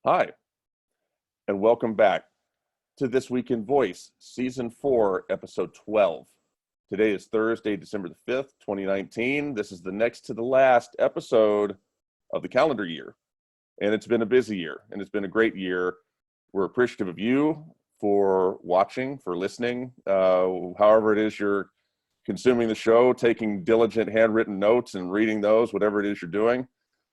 Hi, and welcome back to This Week in Voice, Season 4, Episode 12. Today is Thursday, December the 5th, 2019. This is the next to the last episode of the calendar year. And it's been a busy year, and it's been a great year. We're appreciative of you for watching, for listening, however it is you're consuming the show, taking diligent handwritten notes and reading those, whatever it is you're doing.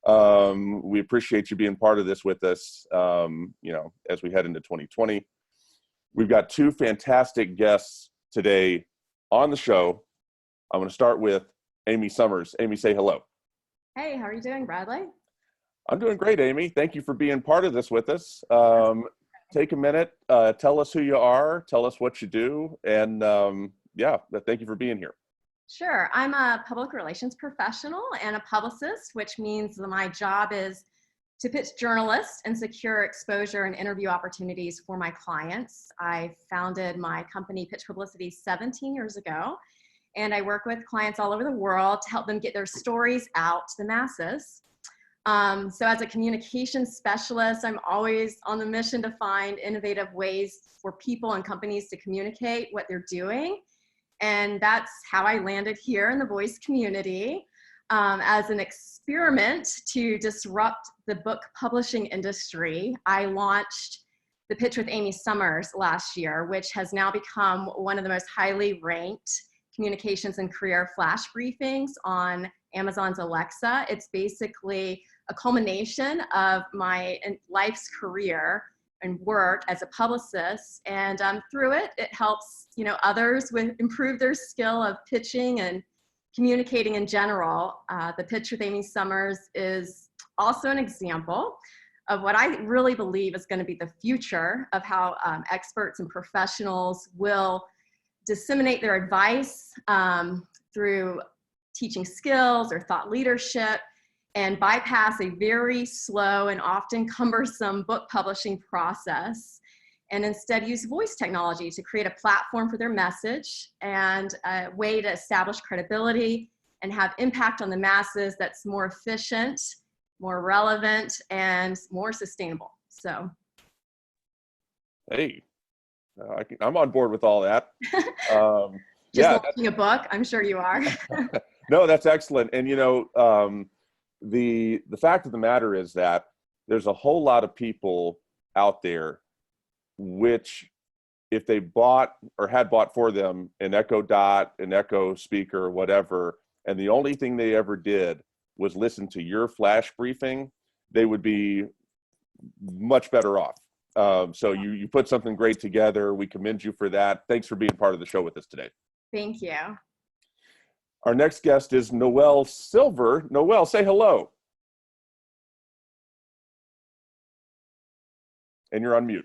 We appreciate you being part of this with us, as we head into 2020. We've got two fantastic guests today on the show. I'm going to start with Amy Summers. Amy, say hello. Hey, how are you doing, Bradley? I'm doing great, Amy. Thank you for being part of this with us. Take a minute, tell us who you are, tell us what you do, and thank you for being here. Sure. I'm a public relations professional and a publicist, which means that my job is to pitch journalists and secure exposure and interview opportunities for my clients. I founded my company, Pitch Publicity, 17 years ago, and I work with clients all over the world to help them get their stories out to the masses. So as a communications specialist, I'm always on the mission to find innovative ways for people and companies to communicate what they're doing. And that's how I landed here in the voice community as an experiment to disrupt the book publishing industry. I launched the Pitch with Amy Summers last year, which has now become one of the most highly ranked communications and career flash briefings on Amazon's Alexa. It's basically a culmination of my life's career and work as a publicist, and through it helps others improve their skill of pitching and communicating in general. The Pitch with Amy Summers is also an example of what I really believe is going to be the future of how experts and professionals will disseminate their advice through teaching skills or thought leadership, and bypass a very slow and often cumbersome book publishing process, and instead use voice technology to create a platform for their message and a way to establish credibility and have impact on the masses that's more efficient, more relevant, and more sustainable. So, Hey, I'm on board with all that. Launching a book, I'm sure you are. No, that's excellent. And the fact of the matter is that there's a whole lot of people out there which, if they bought or had bought for them an Echo Dot, an Echo speaker, or whatever, and the only thing they ever did was listen to your flash briefing, they would be much better off. So you put something great together. We commend you for that. Thanks for being part of the show with us today. Thank you. Our next guest is Noel Silver. Noelle, say hello. And you're on mute.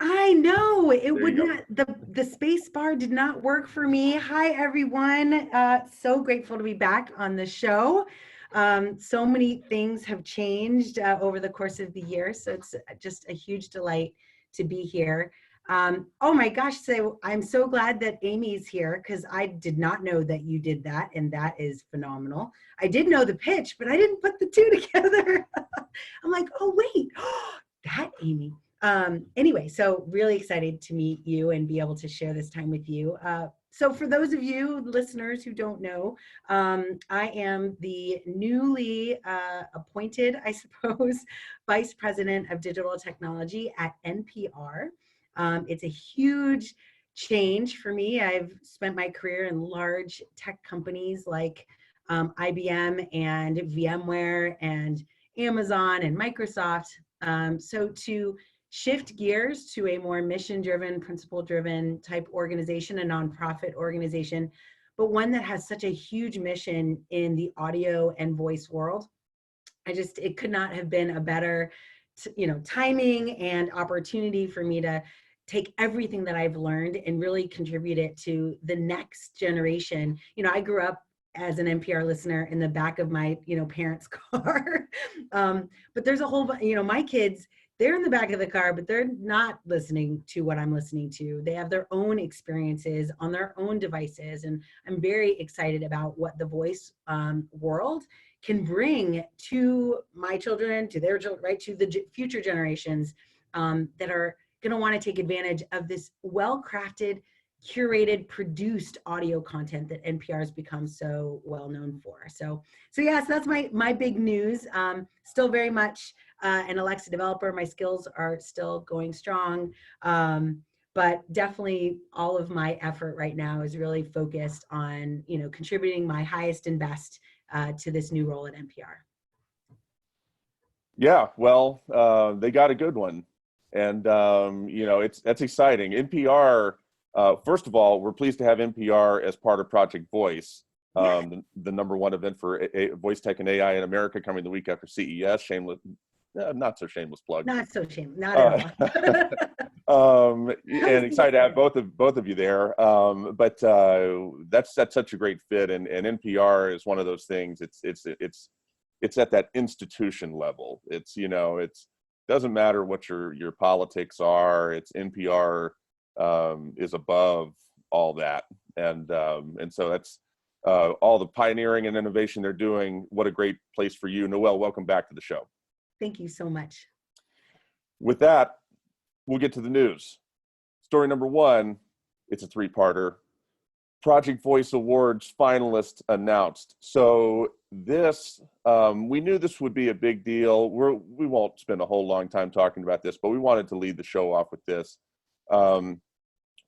I know it would not, the space bar did not work for me. Hi, everyone. So grateful to be back on the show. So many things have changed over the course of the year. So it's just a huge delight to be here. Oh my gosh, so I'm so glad that Amy's here, because I did not know that you did that, and that is phenomenal. I did know the pitch, but I didn't put the two together. I'm like, oh wait, that Amy. Anyway, so really excited to meet you and be able to share this time with you. So for those of you listeners who don't know, I am the newly appointed, I suppose, Vice President of Digital Technology at NPR. It's a huge change for me. I've spent my career in large tech companies like IBM and VMware and Amazon and Microsoft. So to shift gears to a more mission-driven, principle-driven type organization, a nonprofit organization, but one that has such a huge mission in the audio and voice world, it could not have been a better, timing and opportunity for me to take everything that I've learned and really contribute it to the next generation. I grew up as an NPR listener in the back of my, parents' car. But there's a whole, my kids, they're in the back of the car, but they're not listening to what I'm listening to. They have their own experiences on their own devices. And I'm very excited about what the voice world can bring to my children, to their children, right, to the future generations that are going to want to take advantage of this well-crafted, curated, produced audio content that NPR has become so well known for. So yes, that's my big news. Still very much an Alexa developer. My skills are still going strong. But definitely all of my effort right now is really focused on, contributing my highest and best to this new role at NPR. Yeah, well, they got a good one. And, that's exciting. NPR, first of all, we're pleased to have NPR as part of Project Voice, the #1 event for voice tech and AI in America, coming the week after CES. Shameless, not so shameless plug. Not so shameless, not at all. And excited to have both of you there. But that's such a great fit, and NPR is one of those things. It's at that institution level. It's doesn't matter what your politics are. It's NPR is above all that, and so that's all the pioneering and innovation they're doing. What a great place for you, Noelle. Welcome back to the show. Thank you so much. With that, we'll get to the news. Story number 1, it's a 3-parter. Project Voice Awards finalists announced. So this, we knew this would be a big deal. We won't spend a whole long time talking about this, but we wanted to lead the show off with this.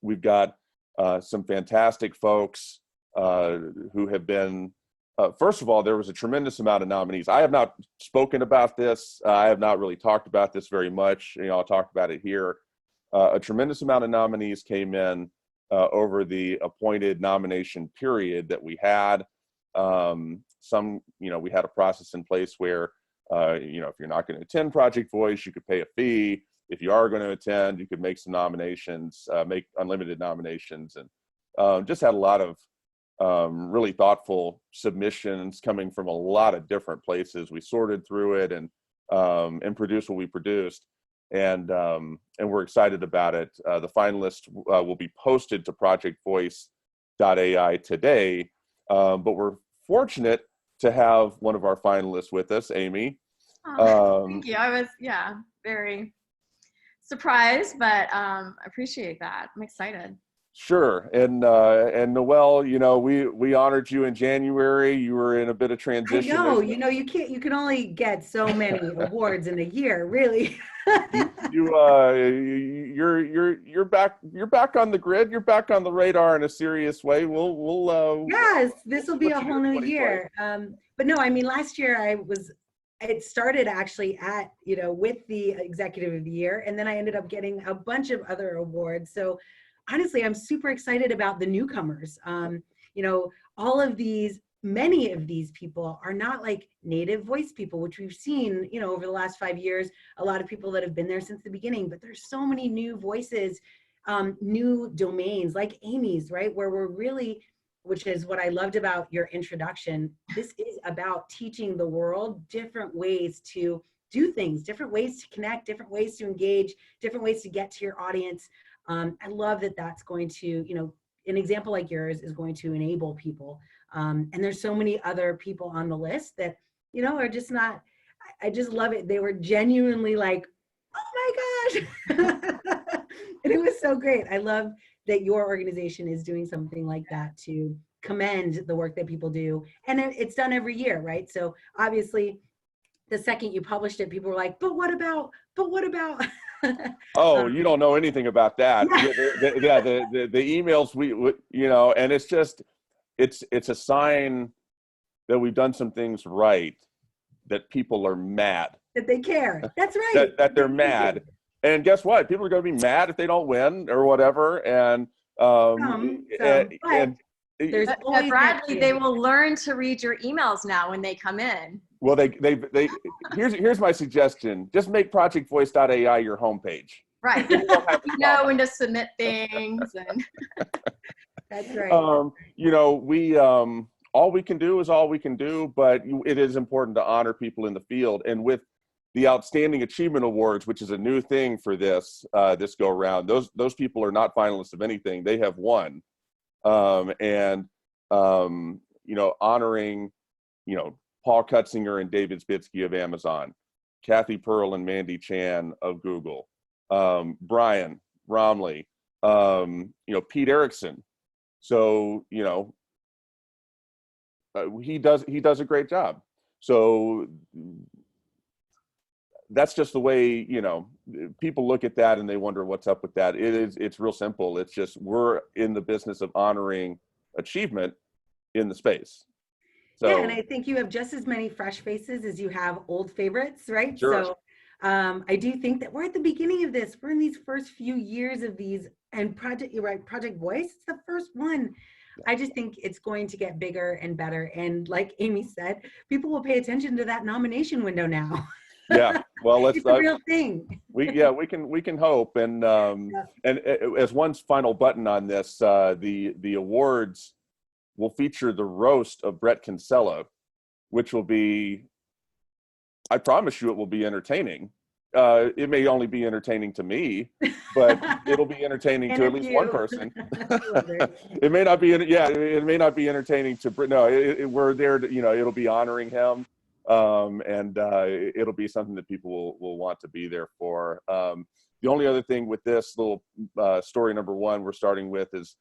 We've got some fantastic folks who have been, first of all, there was a tremendous amount of nominees. I have not spoken about this. I have not really talked about this very much. I'll talk about it here. A tremendous amount of nominees came in over the appointed nomination period that we had. Some, we had a process in place where, if you're not going to attend Project Voice, you could pay a fee. If you are going to attend, you could make some nominations, make unlimited nominations, and just had a lot of really thoughtful submissions coming from a lot of different places. We sorted through it and produced what we produced. And we're excited about it. The finalists will be posted to projectvoice.ai today, but we're fortunate to have one of our finalists with us, Amy. Thank you. I was, very surprised, but I appreciate that. I'm excited. Sure. And Noelle, we honored you in January. You were in a bit of transition. I know, you can only get so many awards in a year, really. You're back on the grid. You're back on the radar in a serious way. We'll yes, this will be a whole new year. But no, last year it started actually at, with the Executive of the Year, and then I ended up getting a bunch of other awards. So honestly, I'm super excited about the newcomers. Many of these people are not like native voice people, which we've seen, over the last 5 years, a lot of people that have been there since the beginning, but there's so many new voices, new domains like Amy's, right? Where we're really, which is what I loved about your introduction. This is about teaching the world different ways to do things, different ways to connect, different ways to engage, different ways to get to your audience. I love that that's going to, an example like yours is going to enable people. And there's so many other people on the list that, are just not, I just love it. They were genuinely like, oh my gosh. And it was so great. I love that your organization is doing something like that to commend the work that people do. And it's done every year, right? So obviously the second you published it, people were like, but what about? Oh, you don't know anything about that. Yeah, the emails we and it's just, it's a sign that we've done some things right, that people are mad. That they care. That's right. That they're mad. And guess what? People are going to be mad if they don't win or whatever. And there's Bradley, they will learn to read your emails now when they come in. Well, here's my suggestion. Just make projectvoice.ai your homepage. Right. You know when to submit things. And that's right. All we can do is all we can do, but it is important to honor people in the field. And with the Outstanding Achievement Awards, which is a new thing for this go around, those people are not finalists of anything. They have won. Honoring, Paul Cutzinger and David Spitsky of Amazon, Kathy Pearl and Mandy Chan of Google, Brian Romley, Pete Erickson. So, he does a great job. So that's just the way, people look at that and they wonder what's up with that. It's real simple. It's just, we're in the business of honoring achievement in the space. So, yeah, and I think you have just as many fresh faces as you have old favorites, right? Sure. So I do think that we're at the beginning of this. We're in these first few years of these, and you're right, Project Voice is the first one. I just think it's going to get bigger and better. And like Amy said, people will pay attention to that nomination window now. Yeah, well, it's a real thing. we can hope. And and as one final button on this, the awards will feature the roast of Brett Kinsella, which will be, I promise you, it will be entertaining. It may only be entertaining to me, but it'll be entertaining to at least one person. It may not be, it may not be entertaining to Brett. No, we're there to, it'll be honoring him. And it'll be something that people will want to be there for. The only other thing with this little story number one we're starting with is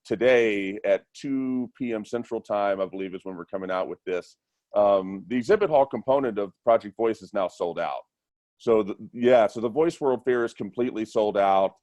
today at 2 p.m. Central Time, I believe is when we're coming out with this. The exhibit hall component of Project Voice is now sold out. So the Voice World Fair is completely sold out.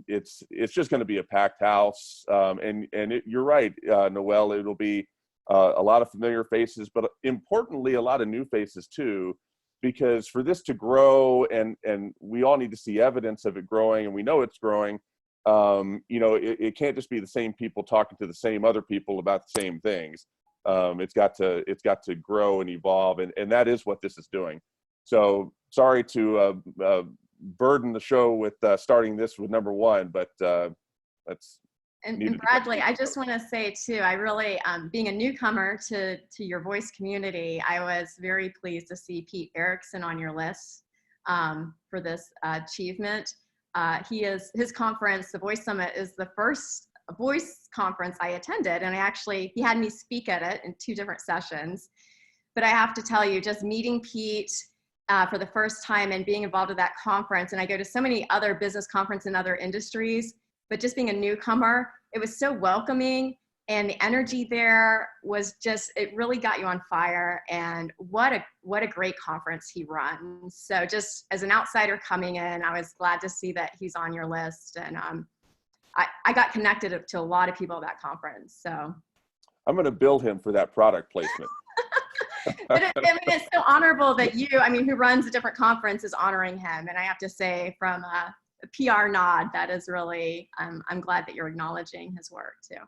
It's just going to be a packed house. You're right, Noelle, it'll be a lot of familiar faces, but importantly, a lot of new faces too, because for this to grow, and we all need to see evidence of it growing, and we know it's growing. It can't just be the same people talking to the same other people about the same things. It's got to grow and evolve, and that is what this is doing. So sorry to burden the show with starting this with number one, but that's. And Bradley, I just want to say too, I really, being a newcomer to your voice community, I was very pleased to see Pete Erickson on your list for this achievement. His conference, the Voice Summit, is the first voice conference I attended, and he had me speak at it in 2 different sessions. But I have to tell you, just meeting Pete for the first time and being involved with that conference, and I go to so many other business conferences in other industries, but just being a newcomer, it was so welcoming, and the energy there was just, it really got you on fire. And what a great conference he runs. So just as an outsider coming in, I was glad to see that he's on your list. And I got connected to a lot of people at that conference. So I'm going to bill him for that product placement. But it's so honorable that who runs a different conference is honoring him. And I have to say, from a PR nod, that is really, I'm glad that you're acknowledging his work too.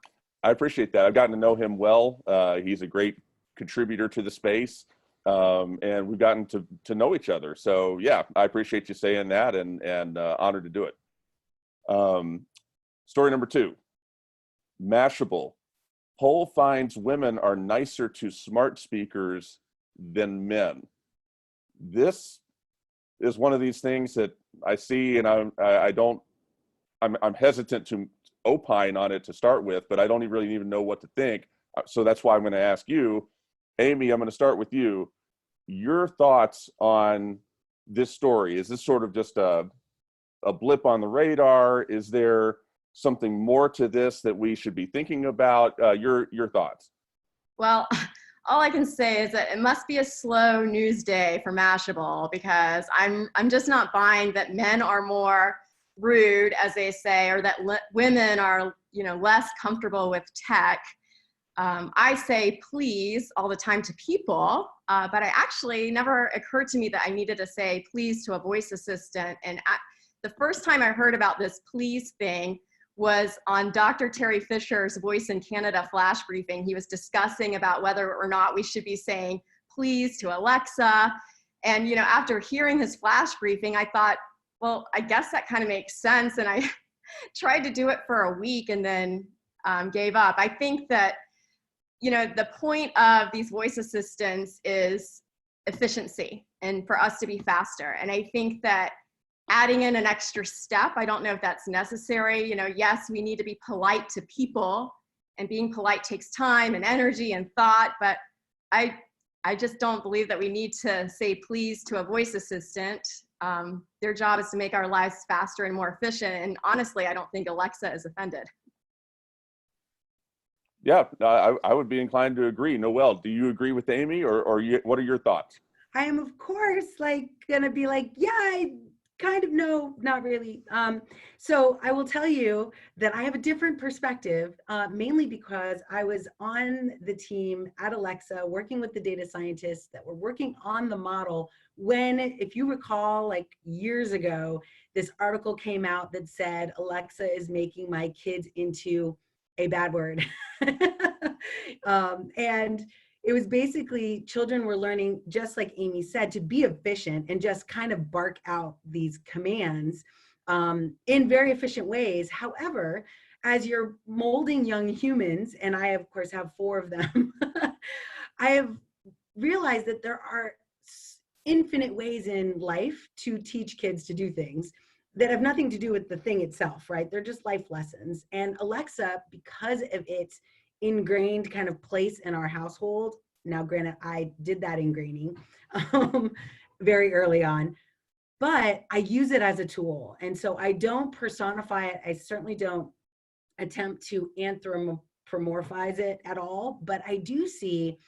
I appreciate that. I've gotten to know him well. He's a great contributor to the space, and we've gotten to know each other. So yeah, I appreciate you saying that, and honored to do it. Story number 2, Mashable. Poll finds women are nicer to smart speakers than men. This is one of these things that I see, and I'm hesitant to opine on it to start with, but I don't really even know what to think. So that's why I'm going to ask you, Amy. I'm going to start with you. Your thoughts on this story? Is this sort of just a blip on the radar? Is there something more to this that we should be thinking about? Your thoughts. Well, all I can say is that it must be a slow news day for Mashable, because I'm just not buying that men are more rude, as they say, or that women are less comfortable with tech. I say please all the time to people, but I actually never occurred to me that I needed to say please to a voice assistant. And the first time I heard about this please thing was on Dr. Terry Fisher's Voice in Canada flash briefing. He was discussing about whether or not we should be saying please to Alexa. And after hearing his flash briefing, I thought, well, I guess that kind of makes sense. And I tried to do it for a week and then gave up. I think that, the point of these voice assistants is efficiency and for us to be faster. And I think that adding in an extra step, I don't know if that's necessary. Yes, we need to be polite to people, and being polite takes time and energy and thought, but I I just don't believe that we need to say please to a voice assistant. Their job is to make our lives faster and more efficient. And honestly, I don't think Alexa is offended. Yeah, I would be inclined to agree. Noelle, do you agree with Amy, or what are your thoughts? I am, of course, like gonna be like, yeah, I kind of know, not really. So I will tell you that I have a different perspective, mainly because I was on the team at Alexa working with the data scientists that were working on the model when, if you recall, like years ago, this article came out that said Alexa is making my kids into a bad word. And it was basically children were learning, just like Amy said, to be efficient and just kind of bark out these commands in very efficient ways. However, as you're molding young humans, and I, of course, have 4 of them, I have realized that there are infinite ways in life to teach kids to do things that have nothing to do with the thing itself, right? They're just life lessons. And Alexa, because of its ingrained kind of place in our household, now granted, I did that ingraining very early on, but I use it as a tool. And so I don't personify it. I certainly don't attempt to anthropomorphize it at all, but I do see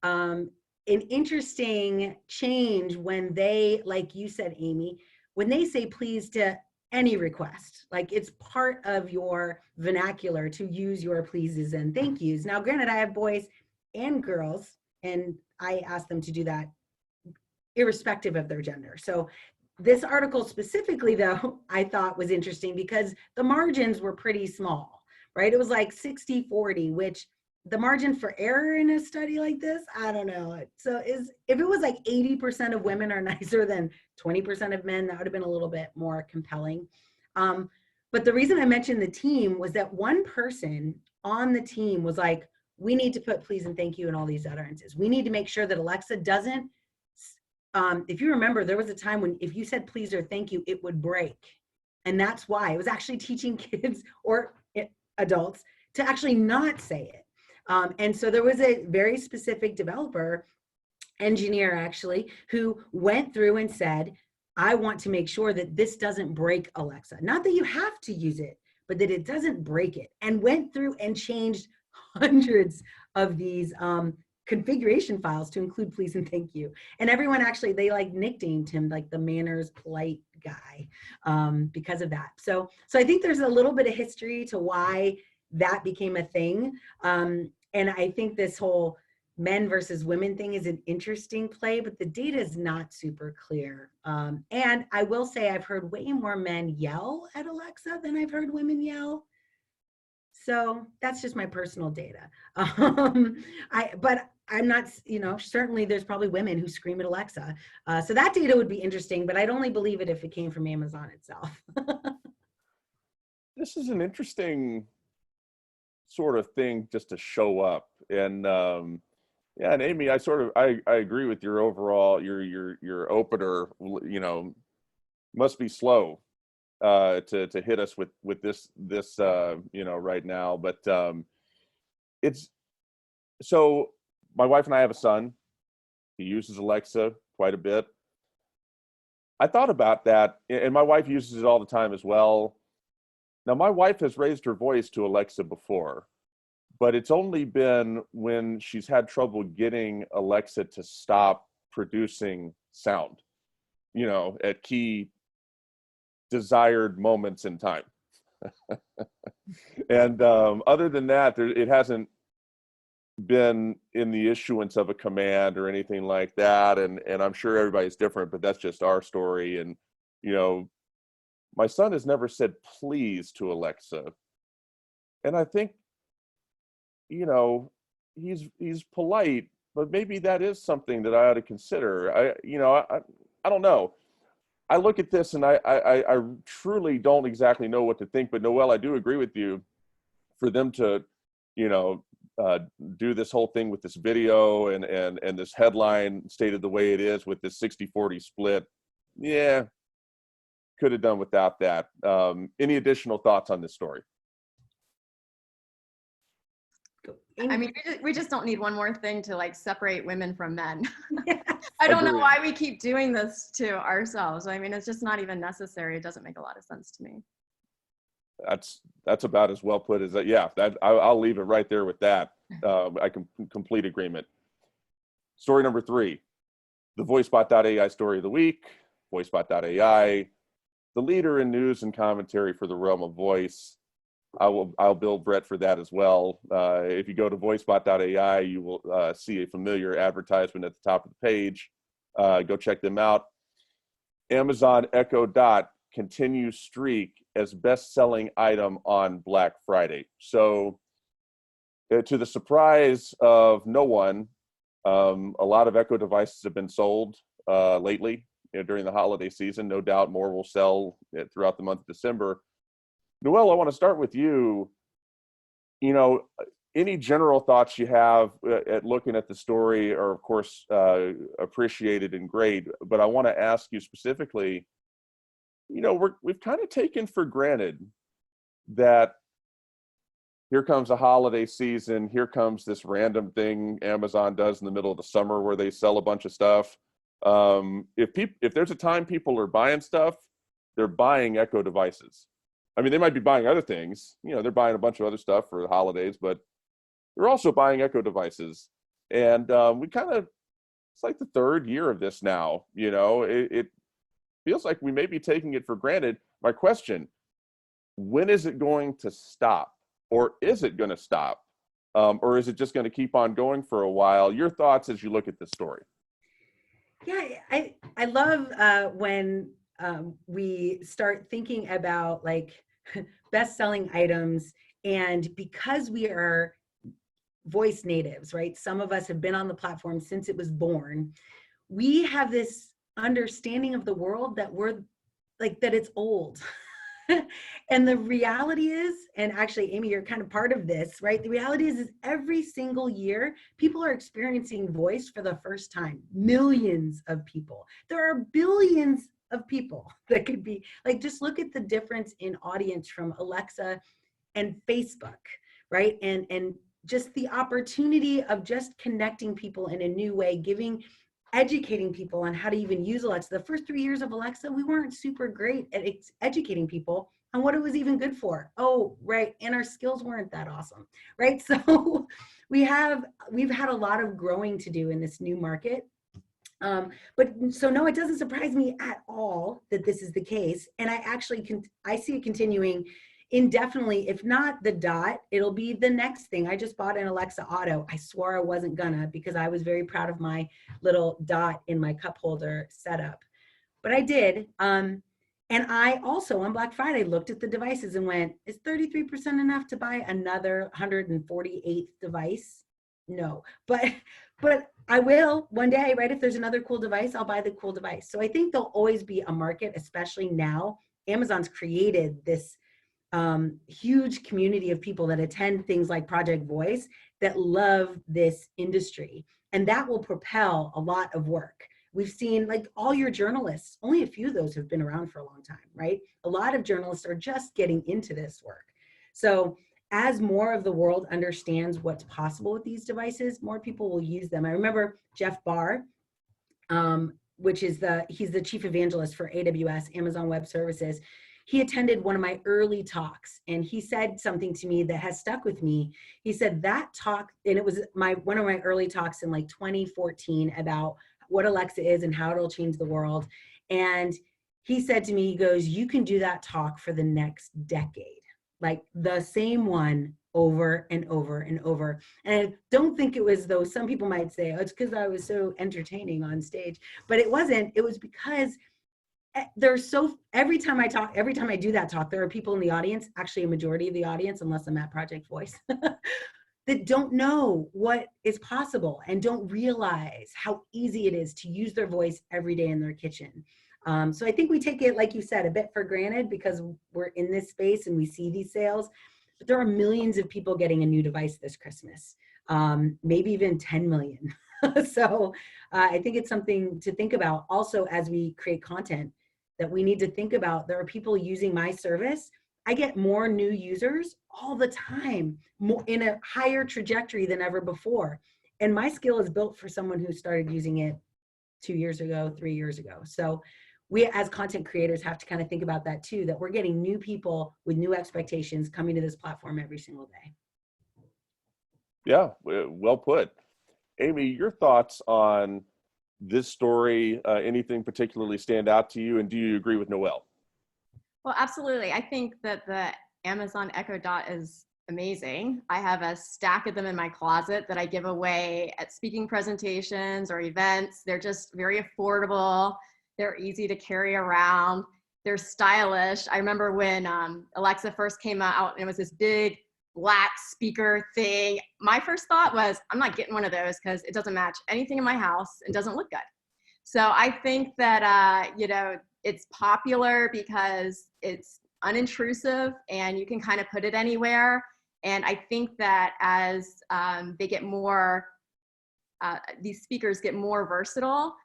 an interesting change when they, like you said, Amy, when they say please to any request, like it's part of your vernacular to use your pleases and thank yous. Now, granted, I have boys and girls, and I ask them to do that irrespective of their gender. So this article specifically, though, I thought was interesting because the margins were pretty small, right? It was like 60-40, which the margin for error in a study like this, I don't know. So if it was like 80% of women are nicer than 20% of men, that would have been a little bit more compelling. But the reason I mentioned the team was that one person on the team was like, we need to put please and thank you in all these utterances. We need to make sure that Alexa doesn't, if you remember, there was a time when if you said please or thank you, it would break. And that's why it was actually teaching kids or adults to actually not say it. And so there was a very specific developer, engineer actually, who went through and said, I want to make sure that this doesn't break Alexa. Not that you have to use it, but that it doesn't break it. And went through and changed hundreds of these configuration files to include please and thank you. And everyone actually, they like nicknamed him like the manners polite guy because of that. So I think there's a little bit of history to why that became a thing. And I think this whole men versus women thing is an interesting play, but the data is not super clear. And I will say I've heard way more men yell at Alexa than I've heard women yell. So that's just my personal data. But I'm not, certainly there's probably women who scream at Alexa. So that data would be interesting, but I'd only believe it if it came from Amazon itself. This is an interesting sort of thing just to show up. And yeah, and Amy, I agree with your overall, your opener, must be slow to hit us with this right now. But it's, so my wife and I have a son. He uses Alexa quite a bit. I thought about that, and my wife uses it all the time as well. Now, my wife has raised her voice to Alexa before, but it's only been when she's had trouble getting Alexa to stop producing sound, at key desired moments in time. And other than that, it hasn't been in the issuance of a command or anything like that. And I'm sure everybody's different, but that's just our story. And, my son has never said please to Alexa. And I think, he's polite, but maybe that is something that I ought to consider. I don't know. I look at this and I truly don't exactly know what to think, but Noelle, I do agree with you for them to, do this whole thing with this video and this headline stated the way it is with this 60-40 split. Yeah, could have done without that. Any additional thoughts on this story? I mean, we just don't need one more thing to like separate women from men. Yes. I don't know Agreed. why we keep doing this to ourselves. I mean, it's just not even necessary. It doesn't make a lot of sense to me. That's about as well put as that. Yeah, I'll leave it right there with that. I can complete agreement. Story number 3, the VoiceBot.ai story of the week. VoiceBot.ai, the leader in news and commentary for the realm of voice. I'll bill Brett for that as well. If you go to VoiceBot.ai, you will see a familiar advertisement at the top of the page. Go check them out. Amazon Echo Dot continues streak as best-selling item on Black Friday. So, to the surprise of no one, a lot of Echo devices have been sold lately during the holiday season. No doubt more will sell throughout the month of December. Noelle, I want to start with you. You know, any general thoughts you have at looking at the story are, of course, appreciated and great. But I want to ask you specifically, you know, we've kind of taken for granted that here comes a holiday season, here comes this random thing Amazon does in the middle of the summer where they sell a bunch of stuff. If there's a time people are buying stuff, they're buying Echo devices. I mean, they might be buying other things. You know, they're buying a bunch of other stuff for the holidays, but they're also buying Echo devices. And we kind of, it's like the 3rd year of this now. You know, it feels like we may be taking it for granted. My question, when is it going to stop? Or is it going to stop? Or is it just going to keep on going for a while? Your thoughts as you look at this story. Yeah, I love when we start thinking about like best-selling items, and because we are voice natives, right? Some of us have been on the platform since it was born. We have this understanding of the world that we're like, that it's old. And the reality is, and actually, Amy, you're kind of part of this, right? The reality is every single year, people are experiencing voice for the first time. Millions of people. There are billions of people that could be, like, just look at the difference in audience from Alexa and Facebook, right? And just the opportunity of just connecting people in a new way, educating people on how to even use Alexa. The first 3 years of Alexa, we weren't super great at educating people on what it was even good for. Oh, right, and our skills weren't that awesome, right? So we've had a lot of growing to do in this new market. But so no, it doesn't surprise me at all that this is the case. And I see it continuing indefinitely. If not the Dot, it'll be the next thing. I just bought an Alexa Auto. I swore I wasn't gonna, because I was very proud of my little Dot in my cup holder setup, but I did. And I also on Black Friday looked at the devices and went, is 33% enough to buy another 148th device? No, but I will one day, right? If there's another cool device, I'll buy the cool device. So I think there'll always be a market, especially now. Amazon's created this huge community of people that attend things like Project Voice that love this industry, and that will propel a lot of work. We've seen, like, all your journalists, only a few of those have been around for a long time, right? A lot of journalists are just getting into this work. So as more of the world understands what's possible with these devices, more people will use them. I remember Jeff Barr, he's the chief evangelist for AWS, Amazon Web Services. He attended one of my early talks, and he said something to me that has stuck with me. He said that talk, and it was one of my early talks in like 2014 about what Alexa is and how it'll change the world. And he said to me, he goes, you can do that talk for the next decade, like the same one over and over and over. And I don't think it was, though some people might say, oh, it's because I was so entertaining on stage, but it wasn't. It was because every time I do that talk, there are people in the audience, actually a majority of the audience, unless I'm at Project Voice, that don't know what is possible and don't realize how easy it is to use their voice every day in their kitchen. So I think we take it, like you said, a bit for granted because we're in this space and we see these sales, but there are millions of people getting a new device this Christmas, maybe even 10 million. So I think it's something to think about also as we create content, that we need to think about. There are people using my service I get more new users all the time, more in a higher trajectory than ever before. And my skill is built for someone who started using it 2 years ago, 3 years ago. So we as content creators have to kind of think about that too, that we're getting new people with new expectations coming to this platform every single day. Yeah, well put. Amy, your thoughts on this story, anything particularly stand out to you? And do you agree with Noelle? Well, absolutely. I think that the Amazon Echo Dot is amazing. I have a stack of them in my closet that I give away at speaking presentations or events. They're just very affordable. They're easy to carry around. They're stylish. I remember when Alexa first came out and it was this big black speaker thing. My first thought was, I'm not getting one of those because it doesn't match anything in my house and doesn't look good. So I think that, it's popular because it's unintrusive and you can kind of put it anywhere. And I think that as they get more, these speakers get more versatile,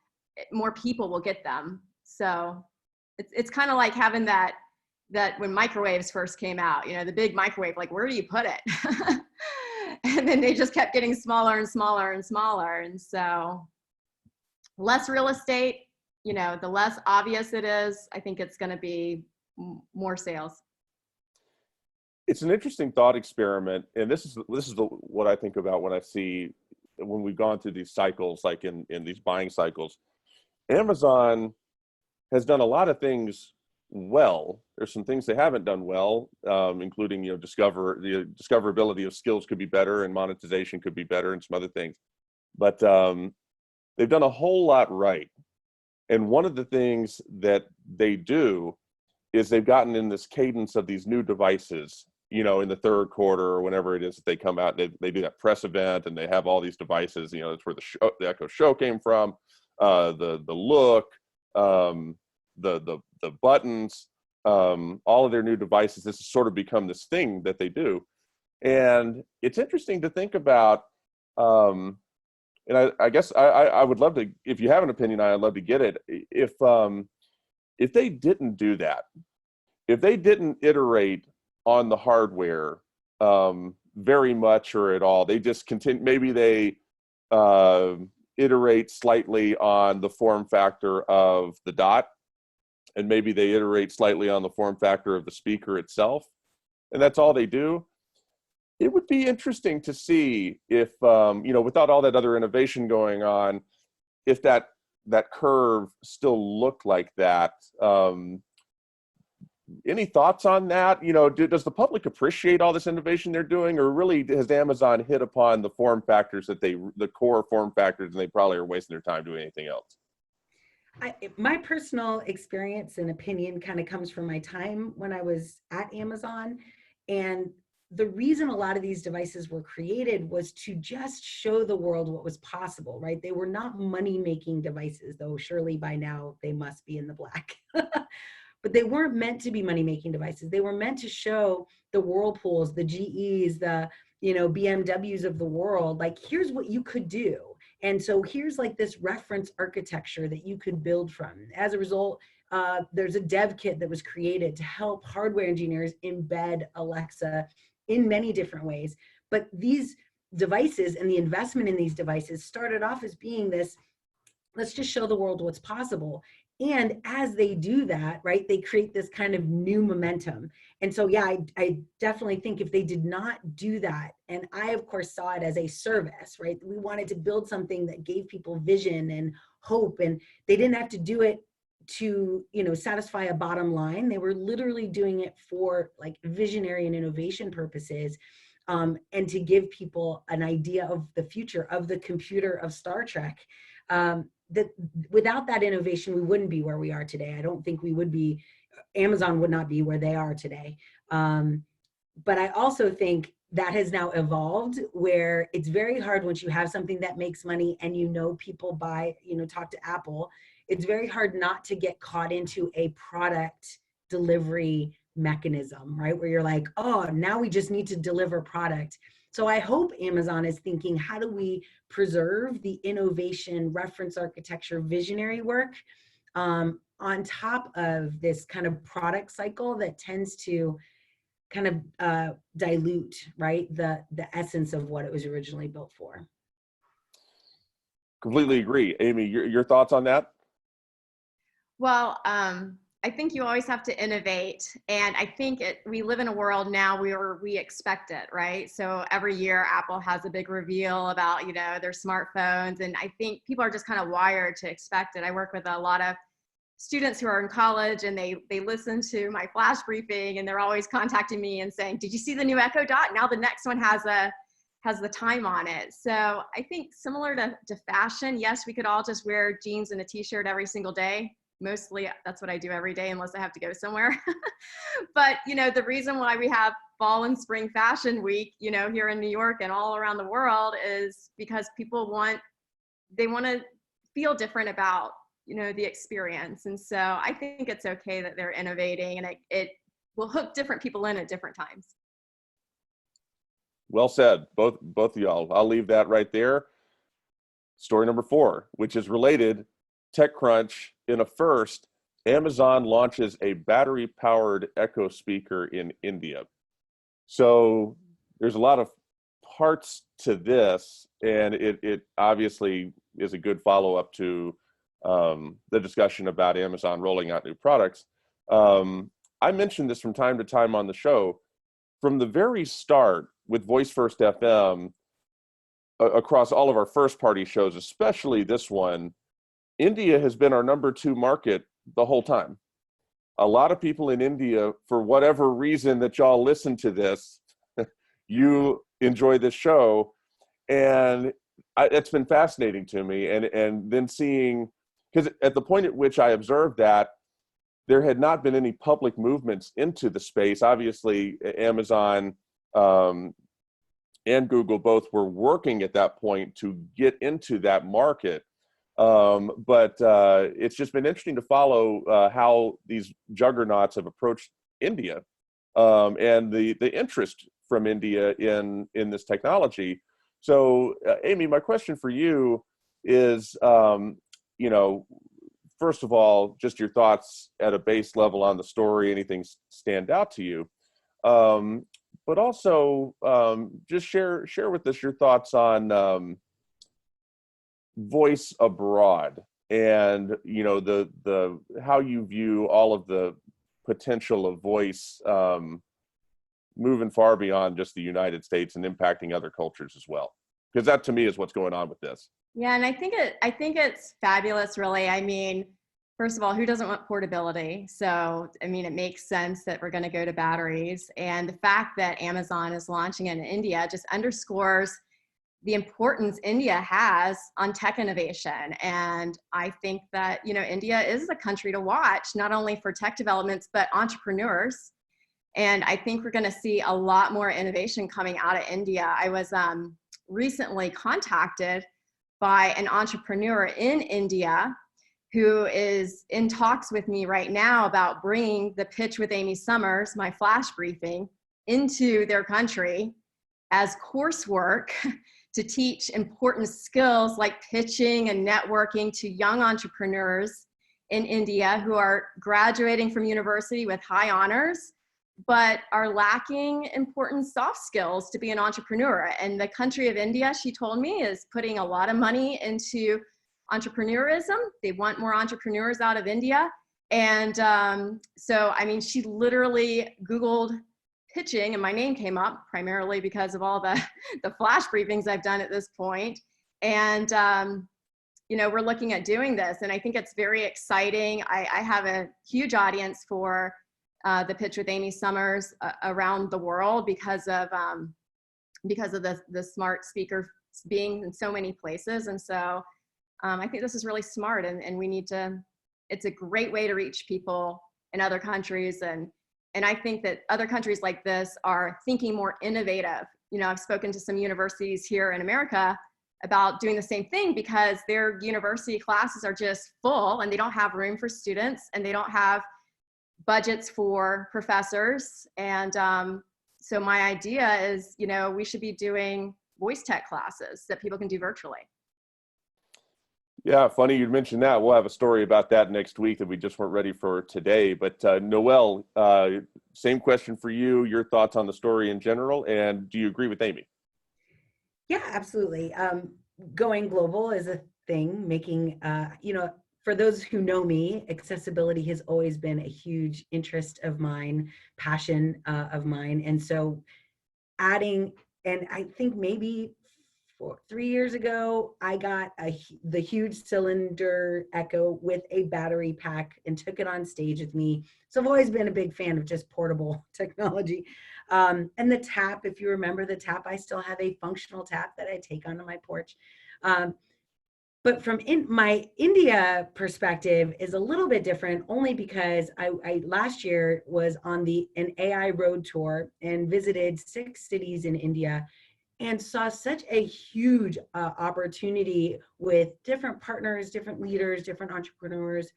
more people will get them. So it's kind of like having that when microwaves first came out, the big microwave, like where do you put it? And then they just kept getting smaller and smaller and smaller. And so less real estate, the less obvious it is, I think it's going to be more sales. It's an interesting thought experiment, and this is what I think about when we've gone through these cycles, like in these buying cycles. Amazon has done a lot of things well. There's some things they haven't done well, including the discoverability of skills could be better, and monetization could be better, and some other things. But they've done a whole lot right. And one of the things that they do is they've gotten in this cadence of these new devices, in the third quarter or whenever it is that they come out. They do that press event and they have all these devices. That's where the Echo Show came from. The look, the buttons, all of their new devices. This has sort of become this thing that they do, and it's interesting to think about. And I guess I would love to, if you have an opinion, I'd love to get it. If they didn't do that, if they didn't iterate on the hardware very much or at all, they just continue, maybe they iterate slightly on the form factor of the dot, and maybe they iterate slightly on the form factor of the speaker itself, and that's all they do. It would be interesting to see if, without all that other innovation going on, if that curve still looked like that. Any thoughts on that? Does the public appreciate all this innovation they're doing, or really has Amazon hit upon the form factors the core form factors, and they probably are wasting their time doing anything else? My personal experience and opinion kind of comes from my time when I was at Amazon, and the reason a lot of these devices were created was to just show the world what was possible, right? They were not money-making devices, though surely by now they must be in the black. But they weren't meant to be money-making devices. They were meant to show the Whirlpools, the GEs, the BMWs of the world, like, here's what you could do. And so here's like this reference architecture that you could build from. As a result, there's a dev kit that was created to help hardware engineers embed Alexa in many different ways. But these devices and the investment in these devices started off as being this, let's just show the world what's possible. And as they do that, right, they create this kind of new momentum. And so, yeah, I definitely think if they did not do that, and I, of course, saw it as a service, right? We wanted to build something that gave people vision and hope, and they didn't have to do it to satisfy a bottom line. They were literally doing it for like visionary and innovation purposes, and to give people an idea of the future of the computer of Star Trek. That without that innovation, we wouldn't be where we are today. I don't think we would be, Amazon would not be where they are today. But I also think that has now evolved where it's very hard once you have something that makes money and people buy, talk to Apple, it's very hard not to get caught into a product delivery mechanism, right? Where you're like, oh, now we just need to deliver product. So I hope Amazon is thinking, how do we preserve the innovation, reference architecture, visionary work on top of this kind of product cycle that tends to kind of dilute, right, the essence of what it was originally built for. Completely agree. Amy, your thoughts on that? Well, I think you always have to innovate. And I think we live in a world now where we expect it, right? So every year Apple has a big reveal about, their smartphones. And I think people are just kind of wired to expect it. I work with a lot of students who are in college, and they listen to my flash briefing, and they're always contacting me and saying, did you see the new Echo Dot? Now the next one has the time on it. So I think similar to fashion, yes, we could all just wear jeans and a t-shirt every single day. Mostly that's what I do every day unless I have to go somewhere. But, the reason why we have fall and spring fashion week, here in New York and all around the world is because people want to feel different about, the experience. And so I think it's okay that they're innovating, and it will hook different people in at different times. Well said, both of y'all. I'll leave that right there. Story number 4, which is related. TechCrunch, in a first, Amazon launches a battery-powered Echo speaker in India. So there's a lot of parts to this, and it obviously is a good follow-up to the discussion about Amazon rolling out new products. I mentioned this from time to time on the show. From the very start with Voice First FM, across all of our first-party shows, especially this one, India has been our number 2 market the whole time. A lot of people in India, for whatever reason that y'all listen to this, you enjoy this show, and it's been fascinating to me. And then seeing, because at the point at which I observed that, there had not been any public movements into the space. Obviously, Amazon and Google both were working at that point to get into that market. But it's just been interesting to follow how these juggernauts have approached India, and the interest from India in this technology. So, Amy, my question for you is, first of all, just your thoughts at a base level on the story. Anything stand out to you? But also, just share with us your thoughts on voice abroad, and the how you view all of the potential of voice moving far beyond just the United States and impacting other cultures as well, because that to me is what's going on with this. Yeah, and I think it's fabulous, really. I mean, first of all, who doesn't want portability? So, I mean, it makes sense that we're going to go to batteries, and the fact that Amazon is launching it in India just underscores the importance India has on tech innovation. And I think that, India is a country to watch, not only for tech developments, but entrepreneurs. And I think we're going to see a lot more innovation coming out of India. I was recently contacted by an entrepreneur in India who is in talks with me right now about bringing the Pitch with Amy Summers, my flash briefing, into their country as coursework to teach important skills like pitching and networking to young entrepreneurs in India who are graduating from university with high honors, but are lacking important soft skills to be an entrepreneur. And the country of India, she told me, is putting a lot of money into entrepreneurism. They want more entrepreneurs out of India. And so, I mean, she literally Googled pitching, and my name came up primarily because of all the flash briefings I've done at this point. And, we're looking at doing this, and I think it's very exciting. I have a huge audience for the Pitch with Amy Summers around the world because of the smart speaker being in so many places. And so I think this is really smart, and we need to, it's a great way to reach people in other countries. And I think that other countries like this are thinking more innovative. I've spoken to some universities here in America about doing the same thing because their university classes are just full, and they don't have room for students, and they don't have budgets for professors. And so my idea is, we should be doing voice tech classes that people can do virtually. Yeah, funny you mentioned that. We'll have a story about that next week that we just weren't ready for today. But Noelle, same question for you. Your thoughts on the story in general, and do you agree with Amy? Yeah, absolutely. Going global is a thing. Making, for those who know me, accessibility has always been a huge interest of mine, passion of mine. And so adding, and I think maybe 3 years ago, I got the huge cylinder Echo with a battery pack and took it on stage with me. So I've always been a big fan of just portable technology. And the tap, if you remember the tap, I still have a functional tap that I take onto my porch. But from my India perspective is a little bit different, only because I last year was on an AI road tour and visited 6 cities in India and saw such a huge opportunity with different partners, different leaders, different entrepreneurs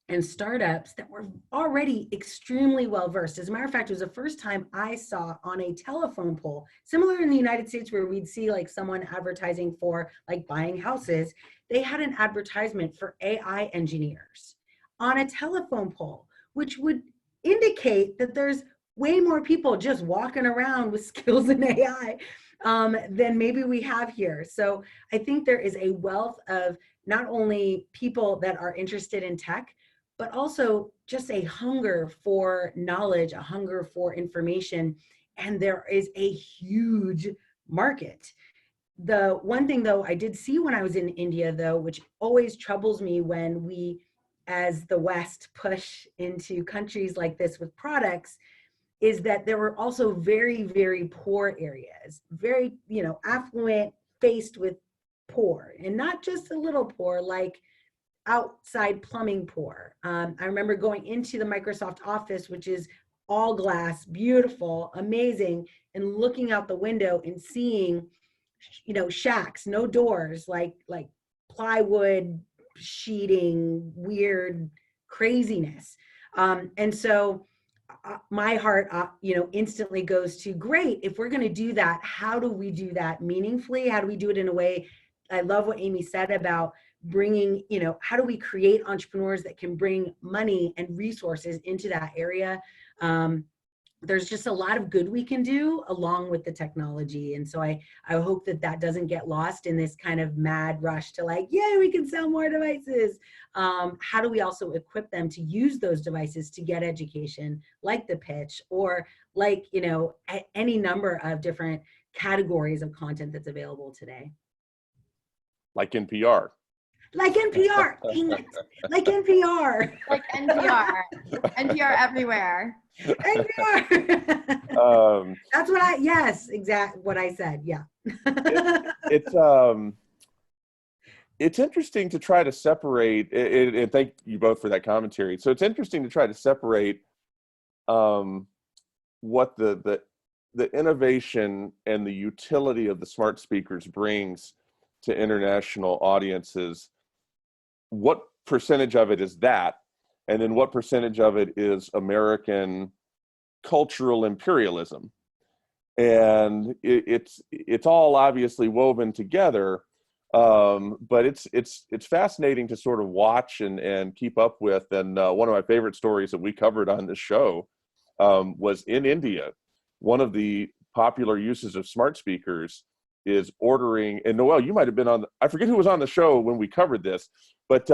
and startups that were already extremely well versed. As a matter of fact, it was the first time I saw on a telephone pole, similar in the United States where we'd see like someone advertising for like buying houses, they had an advertisement for AI engineers on a telephone pole, which would indicate that there's way more people just walking around with skills in AI than maybe we have here. So I think there is a wealth of not only people that are interested in tech, but also just a hunger for knowledge, a hunger for information. And there is a huge market. The one thing though, I did see when I was in India though, which always troubles me when we, as the West, push into countries like this with products, is that there were also very, very poor areas, very, affluent faced with poor, and not just a little poor, like outside plumbing poor. I remember going into the Microsoft office, which is all glass, beautiful, amazing, and looking out the window and seeing, shacks, no doors, like plywood sheeting, weird craziness. And so my heart, instantly goes to, great, if we're going to do that, how do we do that meaningfully? How do we do it in a way? I love what Amy said about bringing, how do we create entrepreneurs that can bring money and resources into that area? There's just a lot of good we can do along with the technology. And so I hope that doesn't get lost in this kind of mad rush to like, yay, we can sell more devices. How do we also equip them to use those devices to get education, like the pitch, or like, any number of different categories of content that's available today. Like NPR. Like NPR, dang it. Like NPR. Like NPR. NPR everywhere. NPR. That's what yes, exactly what I said, yeah. It's interesting to try to separate, and thank you both for that commentary. So it's interesting to try to separate what the innovation and the utility of the smart speakers brings to international audiences. What percentage of it is that, and then what percentage of it is American cultural imperialism? And it's all obviously woven together, but it's fascinating to sort of watch and keep up with. And one of my favorite stories that we covered on this show was in India. One of the popular uses of smart speakers is ordering, and Noelle, you might have been I forget who was on the show when we covered this, but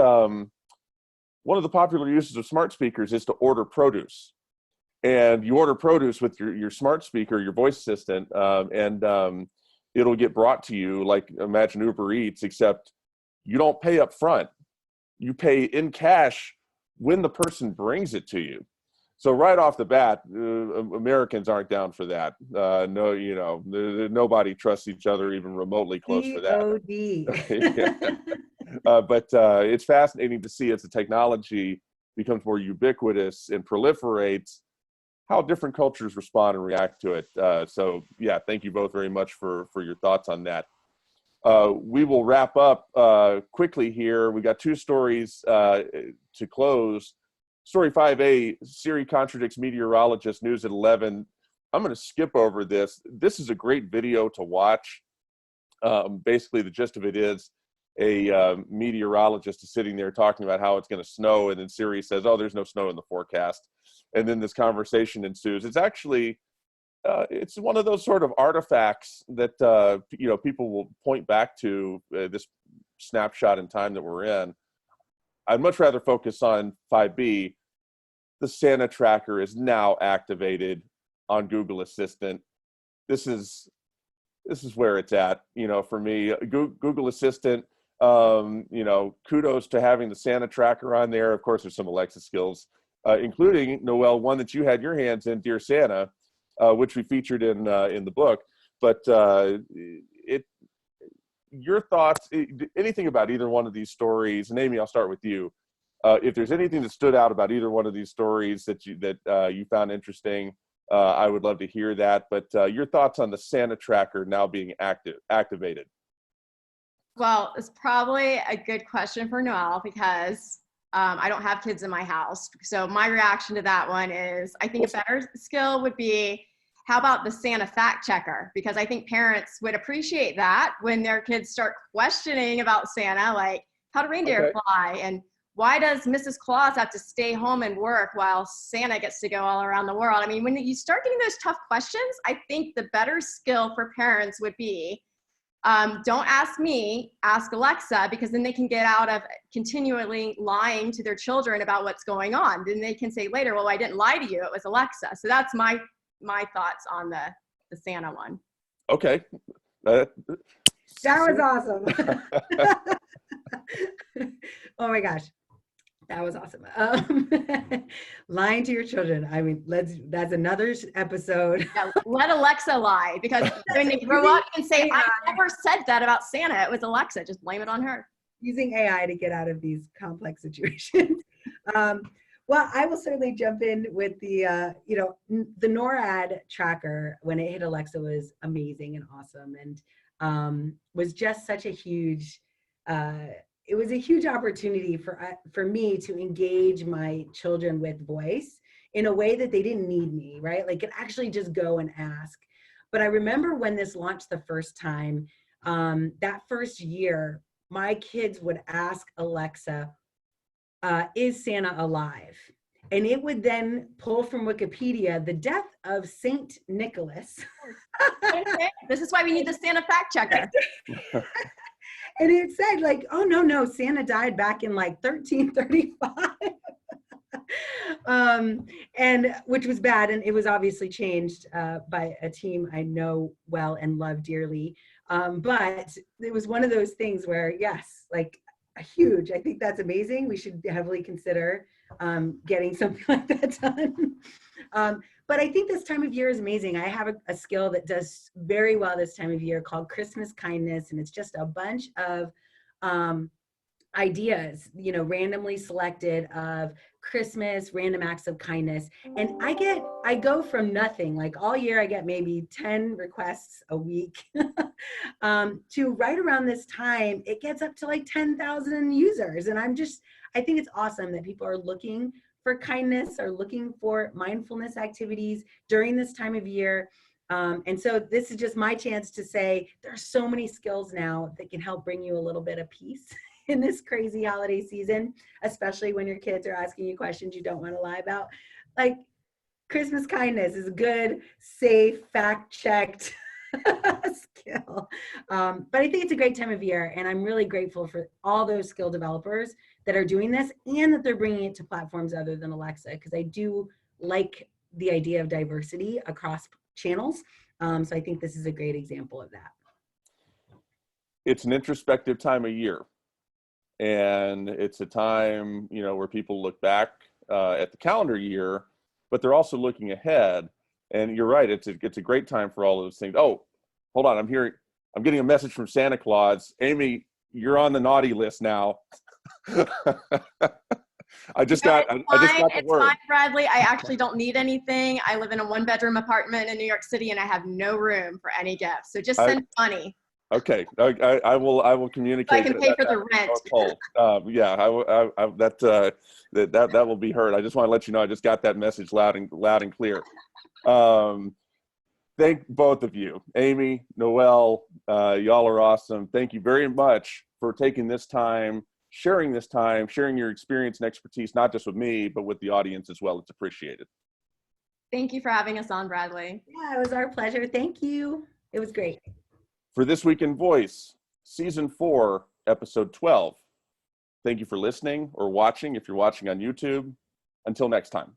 one of the popular uses of smart speakers is to order produce. And you order produce with your smart speaker, your voice assistant, and it'll get brought to you, like imagine Uber Eats, except you don't pay up front. You pay in cash when the person brings it to you. So right off the bat, Americans aren't down for that. No, nobody trusts each other even remotely close for that. But it's fascinating to see as the technology becomes more ubiquitous and proliferates, how different cultures respond and react to it. So yeah, thank you both very much for your thoughts on that. We will wrap up quickly here. We got 2 stories to close. Story 5A, Siri contradicts meteorologist, news at 11. I'm going to skip over this. This is a great video to watch. Basically, the gist of it is meteorologist is sitting there talking about how it's going to snow, and then Siri says, "Oh, there's no snow in the forecast," and then this conversation ensues. It's actually it's one of those sort of artifacts that people will point back to this snapshot in time that we're in. I'd much rather focus on 5B. The Santa tracker is now activated on Google Assistant. This is where it's at, for me. Google Assistant, kudos to having the Santa tracker on there. Of course, there's some Alexa skills, including, Noelle, one that you had your hands in, Dear Santa, which we featured in the book. But your thoughts, anything about either one of these stories, and Amy, I'll start with you. If there's anything that stood out about either one of these stories that you found interesting, I would love to hear that. But your thoughts on the Santa tracker now being activated? Well, it's probably a good question for Noelle because I don't have kids in my house. So my reaction to that one is, I think a better skill would be, how about the Santa fact checker? Because I think parents would appreciate that when their kids start questioning about Santa, like, how do reindeer fly? And why does Mrs. Claus have to stay home and work while Santa gets to go all around the world? I mean, when you start getting those tough questions, I think the better skill for parents would be, don't ask me, ask Alexa, because then they can get out of continually lying to their children about what's going on. Then they can say later, well, I didn't lie to you, it was Alexa. So that's my thoughts on the Santa one. Okay. That was awesome. Oh my gosh. That was awesome. Lying to your children. I mean, that's another episode. Yeah, let Alexa lie, because when they grow up and say, I never said that about Santa, it was Alexa, just blame it on her. Using AI to get out of these complex situations. Well, I will certainly jump in with the NORAD tracker when it hit Alexa was amazing and awesome, and was just such a huge, it was a huge opportunity for me to engage my children with voice in a way that they didn't need me, right? Like, could actually just go and ask. But I remember when this launched the first time, that first year, my kids would ask Alexa, is Santa alive? And it would then pull from Wikipedia the death of Saint Nicholas. This is why we need the Santa fact checker. And it said, like, oh, no, Santa died back in like 1335. And which was bad. And it was obviously changed by a team I know well and love dearly. But it was one of those things where, yes, like, huge. I think that's amazing. We should heavily consider getting something like that done. But I think this time of year is amazing. I have a skill that does very well this time of year called Christmas kindness. And it's just a bunch of ideas, randomly selected of Christmas, random acts of kindness. And I go from nothing, like all year I get maybe 10 requests a week to right around this time, it gets up to like 10,000 users. And I think it's awesome that people are looking for kindness, are looking for mindfulness activities during this time of year. And so this is just my chance to say, there are so many skills now that can help bring you a little bit of peace in this crazy holiday season, especially when your kids are asking you questions you don't want to lie about. Like, Christmas kindness is a good, safe, fact-checked skill. But I think it's a great time of year, and I'm really grateful for all those skill developers that are doing this and that they're bringing it to platforms other than Alexa, because I do like the idea of diversity across channels. So I think this is a great example of that. It's an introspective time of year. And it's a time, where people look back at the calendar year, but they're also looking ahead. And you're right, it's a great time for all of those things. Oh, hold on, I'm getting a message from Santa Claus. Amy, you're on the naughty list now. I just got the word. It's fine, Bradley. I actually don't need anything. I live in a 1-bedroom apartment in New York City, and I have no room for any gifts. So just send money. Okay, I will communicate. So I can pay for the rent. That will be heard. I just want to let you know I just got that message loud and clear. thank both of you, Amy, Noelle. Y'all are awesome. Thank you very much for taking this time, sharing your experience and expertise, not just with me, but with the audience as well. It's appreciated. Thank you for having us on, Bradley. Yeah, it was our pleasure. Thank you. It was great. For This Week in Voice, Season 4, Episode 12. Thank you for listening or watching if you're watching on YouTube. Until next time.